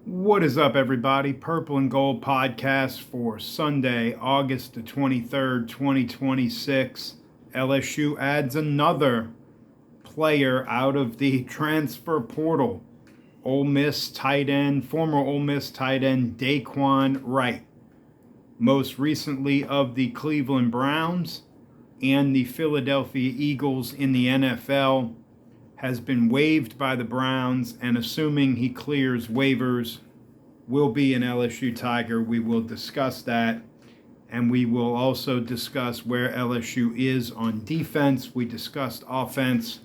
What is up, everybody? Purple and Gold podcast for Sunday, August the 23rd, 2026. LSU adds another player out of the transfer portal. Former Ole Miss tight end DaeQuan Wright, most recently of the Cleveland Browns and the Philadelphia Eagles in the NFL, has been waived by the Browns, and assuming he clears waivers, will be an LSU Tiger. We will discuss that, and we will also discuss where LSU is on defense. We discussed offense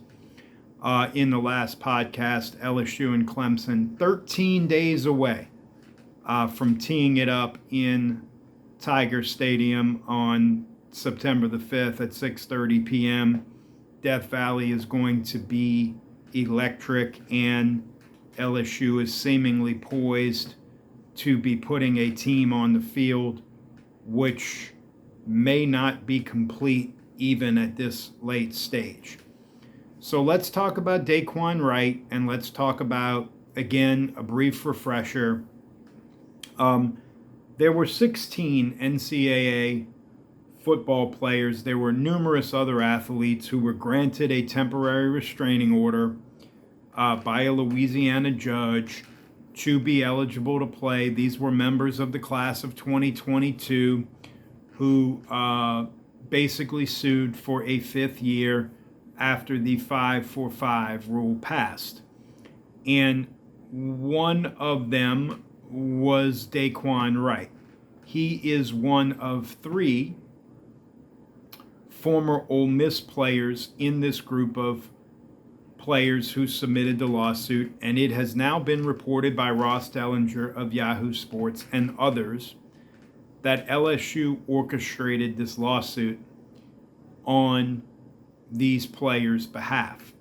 in the last podcast. LSU and Clemson 13 days away from teeing it up in Tiger Stadium on September the 5th at 6:30 p.m. Death Valley is going to be electric, and LSU is seemingly poised to be putting a team on the field which may not be complete even at this late stage. So let's talk about DaeQuan Wright, and let's talk about, again, a brief refresher. There were 16 NCAA football players. There were numerous other athletes who were granted a temporary restraining order by a Louisiana judge to be eligible to play. These were members of the class of 2022 who basically sued for a fifth year after the 5-for-5 rule passed. And one of them was DaeQuan Wright. He is one of three former Ole Miss players in this group of players who submitted the lawsuit, and it has now been reported by Ross Dellinger of Yahoo Sports and others that LSU orchestrated this lawsuit on these players' behalf.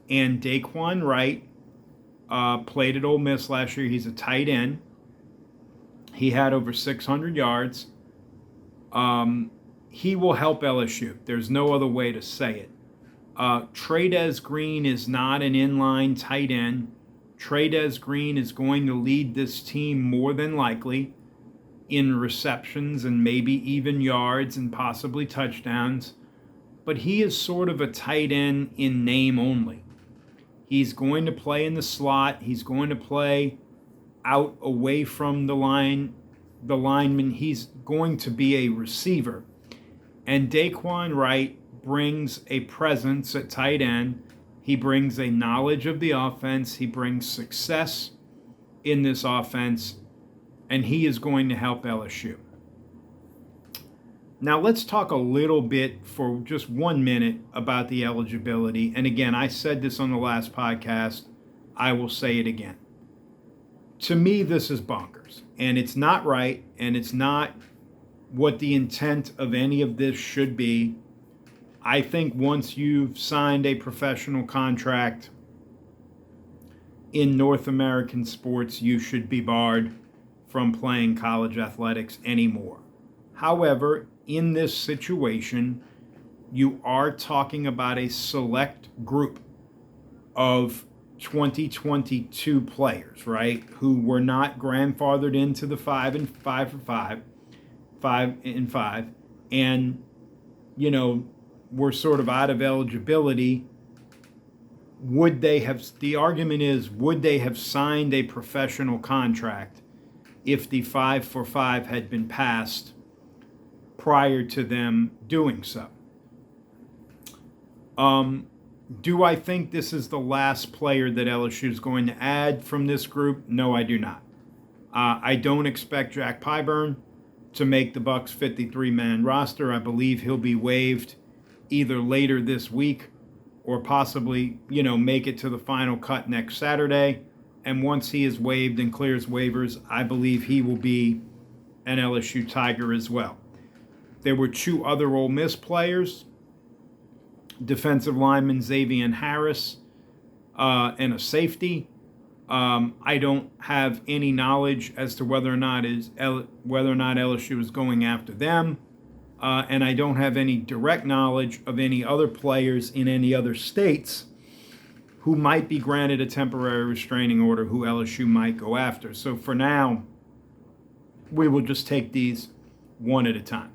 And DaeQuan Wright played at Ole Miss last year. He's a tight end. He had over 600 yards. He will help LSU. There's no other way to say it. Trades Green is not an inline tight end. Trades Green is going to lead this team more than likely in receptions and maybe even yards and possibly touchdowns. But he is sort of a tight end in name only. He's going to play in the slot. He's going to play out away from the lineman. He's going to be a receiver. And DaeQuan Wright brings a presence at tight end. He brings a knowledge of the offense. He brings success in this offense, and he is going to help LSU. Now let's talk a little bit for just 1 minute about the eligibility. And again, I said this on the last podcast. I will say it again. To me, this is bonkers, and it's not right, and it's not what the intent of any of this should be. I think once you've signed a professional contract in North American sports, you should be barred from playing college athletics anymore. However, in this situation, you are talking about a select group of 2022 players, right, who were not grandfathered into the 5-for-5, and, you know, were sort of out of eligibility. The argument is, would they have signed a professional contract if the 5-for-5 had been passed prior to them doing so? Do I think this is the last player that LSU is going to add from this group? No, I do not. I don't expect Jack Pyburn to make the Bucs 53-man roster. I believe he'll be waived either later this week or possibly, make it to the final cut next Saturday. And once he is waived and clears waivers, I believe he will be an LSU Tiger as well. There were two other Ole Miss players, defensive lineman Xavier Harris and a safety. I don't have any knowledge as to whether or not LSU is going after them, and I don't have any direct knowledge of any other players in any other states who might be granted a temporary restraining order, who LSU might go after. So for now, we will just take these one at a time.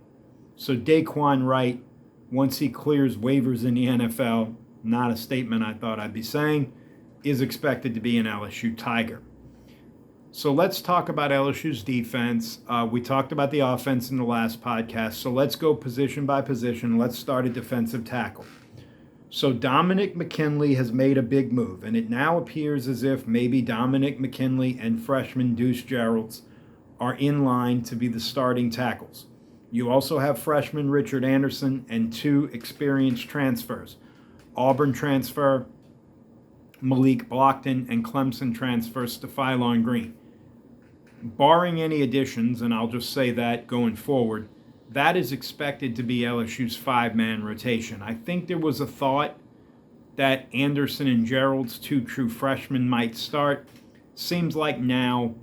So DaeQuan Wright, once he clears waivers in the NFL, not a statement I thought I'd be saying, is expected to be an LSU Tiger. So let's talk about LSU's defense. We talked about the offense in the last podcast, so let's go position by position. Let's start at defensive tackle. So Dominic McKinley has made a big move, and it now appears as if maybe Dominic McKinley and freshman Deuce Geralds are in line to be the starting tackles. You also have freshman Richard Anderson and 2 experienced transfers. Auburn transfer Malik Blockton and Clemson transfer Stephylon Green. Barring any additions, and I'll just say that going forward, that is expected to be LSU's 5-man rotation. I think there was a thought that Anderson and Gerald's 2 true freshmen might start. Seems like now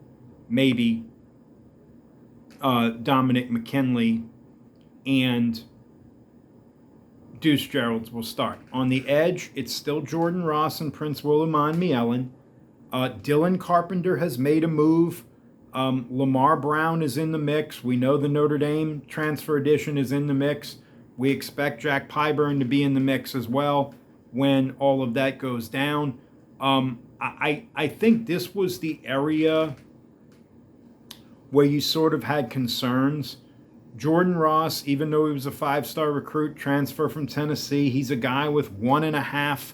maybe Dominic McKinley and Deuce Geralds will start. On the edge, it's still Jordan Ross and Prince Willimon Mielen. Dylan Carpenter has made a move. Lamar Brown is in the mix. We know the Notre Dame transfer edition is in the mix. We expect Jack Pyburn to be in the mix as well when all of that goes down. I think this was the area where you sort of had concerns. Jordan Ross, even though he was a 5-star recruit, transfer from Tennessee, he's a guy with 1.5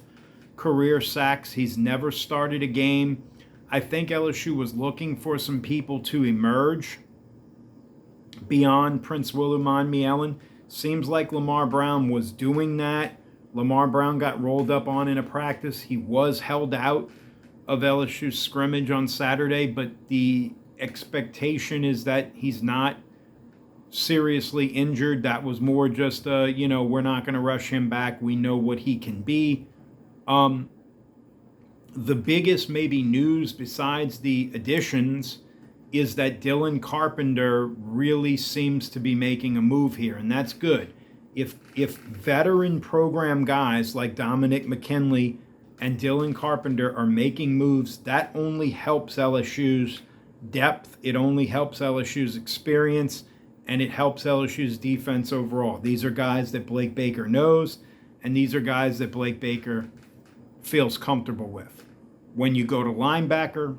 career sacks. He's never started a game. I think LSU was looking for some people to emerge beyond Prince Willimon Mielen. Seems like Lamar Brown was doing that. Lamar Brown got rolled up on in a practice. He was held out of LSU's scrimmage on Saturday, but the expectation is that he's not seriously injured. That was more just, we're not going to rush him back. We know what he can be. The biggest maybe news besides the additions is that Dylan Carpenter really seems to be making a move here, and that's good. If veteran program guys like Dominic McKinley and Dylan Carpenter are making moves, that only helps LSU's depth, it only helps LSU's experience, and it helps LSU's defense overall. These are guys that Blake Baker knows, and these are guys that Blake Baker feels comfortable with. When you go to linebacker,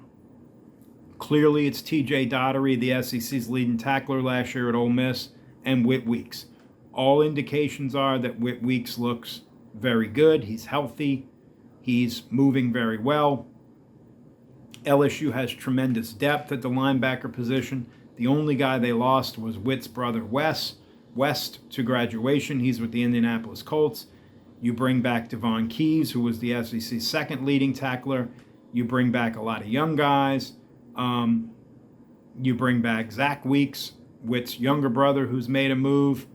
clearly it's TJ Daugherty, the SEC's leading tackler last year at Ole Miss, and Whit Weeks. All indications are that Whit Weeks looks very good. He's healthy. He's moving very well. LSU has tremendous depth at the linebacker position. The only guy they lost was Whit's brother, West, to graduation. He's with the Indianapolis Colts. You bring back Devon Keys, who was the SEC's second leading tackler. You bring back a lot of young guys. You bring back Zach Weeks, Whit's younger brother, who's made a move.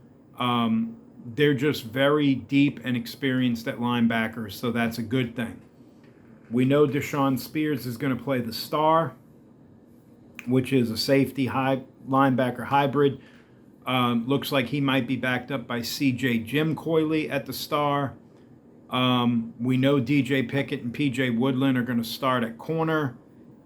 They're just very deep and experienced at linebackers, so that's a good thing. We know Deshaun Spears is going to play the star, which is a safety linebacker hybrid. Looks like he might be backed up by CJ Jim Coyley at the star. We know DJ Pickett and PJ Woodland are going to start at corner.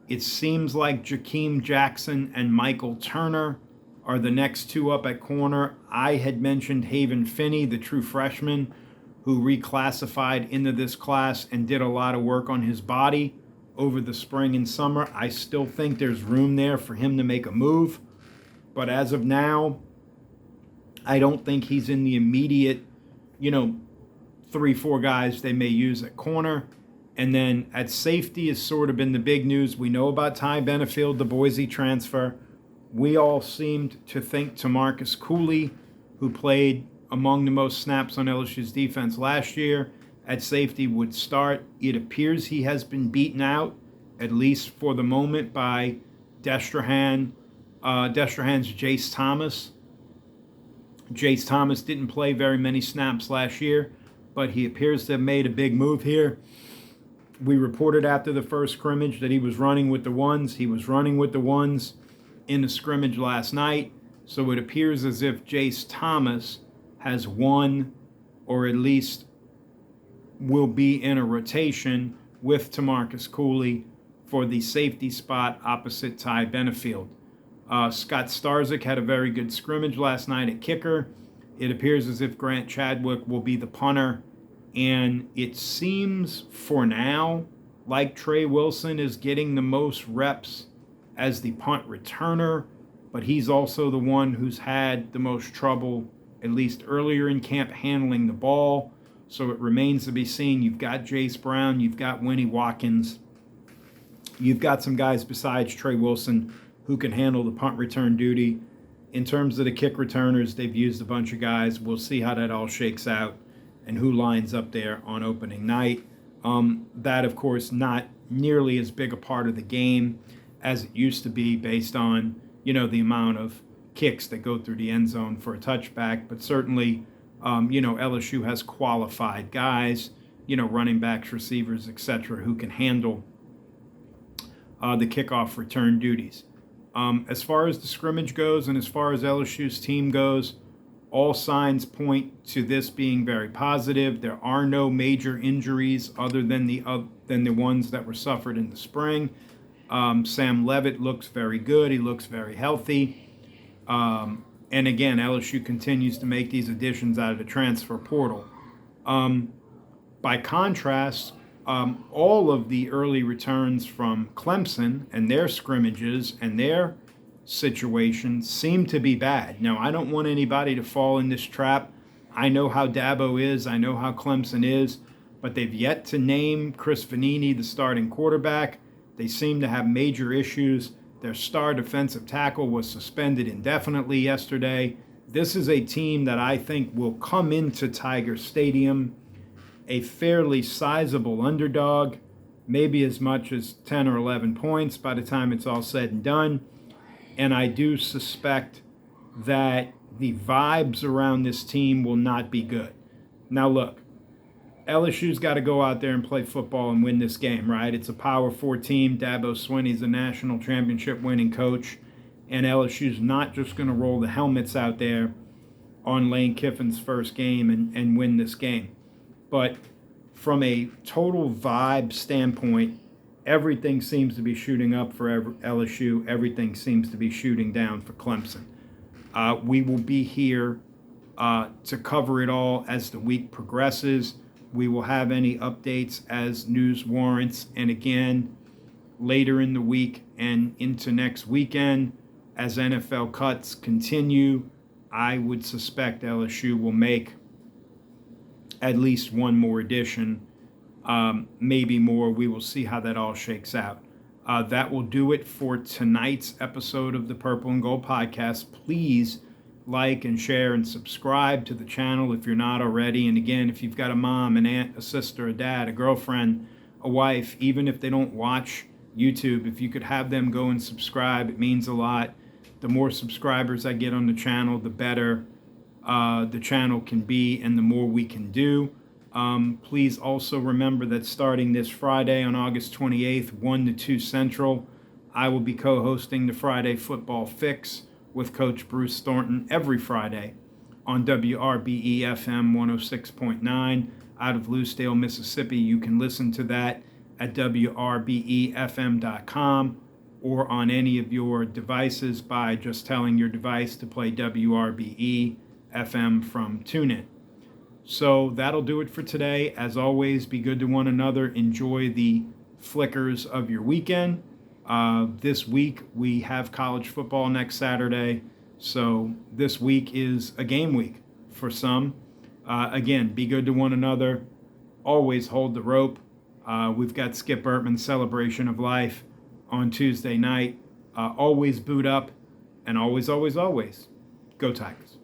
It seems like Jakeem Jackson and Michael Turner are the next 2 up at corner. I had mentioned Haven Finney, the true freshman, who reclassified into this class and did a lot of work on his body over the spring and summer. I still think there's room there for him to make a move. But as of now, I don't think he's in the immediate, 3-4 guys they may use at corner. And then at safety has sort of been the big news. We know about Ty Benefield, the Boise transfer. We all seemed to think Tamarcus Cooley, who played among the most snaps on LSU's defense last year, at safety would start. It appears he has been beaten out, at least for the moment, by Destrehan's Jace Thomas. Jace Thomas didn't play very many snaps last year, but he appears to have made a big move here. We reported after the first scrimmage that he was running with the ones. He was running with the ones in the scrimmage last night. So it appears as if Jace Thomas has won, or at least will be in a rotation with Tamarcus Cooley for the safety spot opposite Ty Benefield. Scott Starzik had a very good scrimmage last night at kicker. It appears as if Grant Chadwick will be the punter, and it seems for now like Trey Wilson is getting the most reps as the punt returner, but he's also the one who's had the most trouble, at least earlier in camp, handling the ball. So it remains to be seen. You've got Jace Brown, you've got Winnie Watkins, you've got some guys besides Trey Wilson who can handle the punt return duty. In terms of the kick returners, they've used a bunch of guys. We'll see how that all shakes out and who lines up there on opening night. That, of course, not nearly as big a part of the game as it used to be based on, the amount of kicks that go through the end zone for a touchback. But certainly, LSU has qualified guys, running backs, receivers, etc., who can handle the kickoff return duties. As far as the scrimmage goes and as far as LSU's team goes, all signs point to this being very positive. There are no major injuries other than the ones that were suffered in the spring. Sam Levitt looks very good. He looks very healthy. And again, LSU continues to make these additions out of the transfer portal. By contrast, all of the early returns from Clemson and their scrimmages and their situations seem to be bad. Now, I don't want anybody to fall in this trap. I know how Dabo is. I know how Clemson is. But they've yet to name Chris Vanini the starting quarterback. They seem to have major issues. Their star defensive tackle was suspended indefinitely yesterday. This is a team that I think will come into Tiger Stadium a fairly sizable underdog, maybe as much as 10 or 11 points by the time it's all said and done. And I do suspect that the vibes around this team will not be good. Now look, LSU's got to go out there and play football and win this game, right? It's a Power 4 team. Dabo Swinney's a national championship winning coach, and LSU's not just going to roll the helmets out there on Lane Kiffin's first game and win this game. But from a total vibe standpoint, everything seems to be shooting up for LSU. Everything seems to be shooting down for Clemson. We will be here to cover it all as the week progresses. We will have any updates as news warrants. And again, later in the week and into next weekend, as NFL cuts continue, I would suspect LSU will make at least one more edition, maybe more. We will see how that all shakes out. That will do it for tonight's episode of the Purple and Gold Podcast. Please like and share and subscribe to the channel if you're not already. And again, if you've got a mom, an aunt, a sister, a dad, a girlfriend, a wife, even if they don't watch YouTube, if you could have them go and subscribe, it means a lot. The more subscribers I get on the channel, the better the channel can be and the more we can do. Please also remember that starting this Friday on August 28th, 1 to 2 Central, I will be co-hosting the Friday Football Fix with Coach Bruce Thornton every Friday on WRBE FM 106.9 out of Lucedale, Mississippi. You can listen to that at WRBEFM.com or on any of your devices by just telling your device to play WRBE FM from TuneIn. So that'll do it for today. As always, be good to one another. Enjoy the flickers of your weekend. This week, we have college football next Saturday. So this week is a game week for some. Again, be good to one another. Always hold the rope. We've got Skip Burtman's Celebration of Life on Tuesday night. Always boot up and always, always, always go Tigers.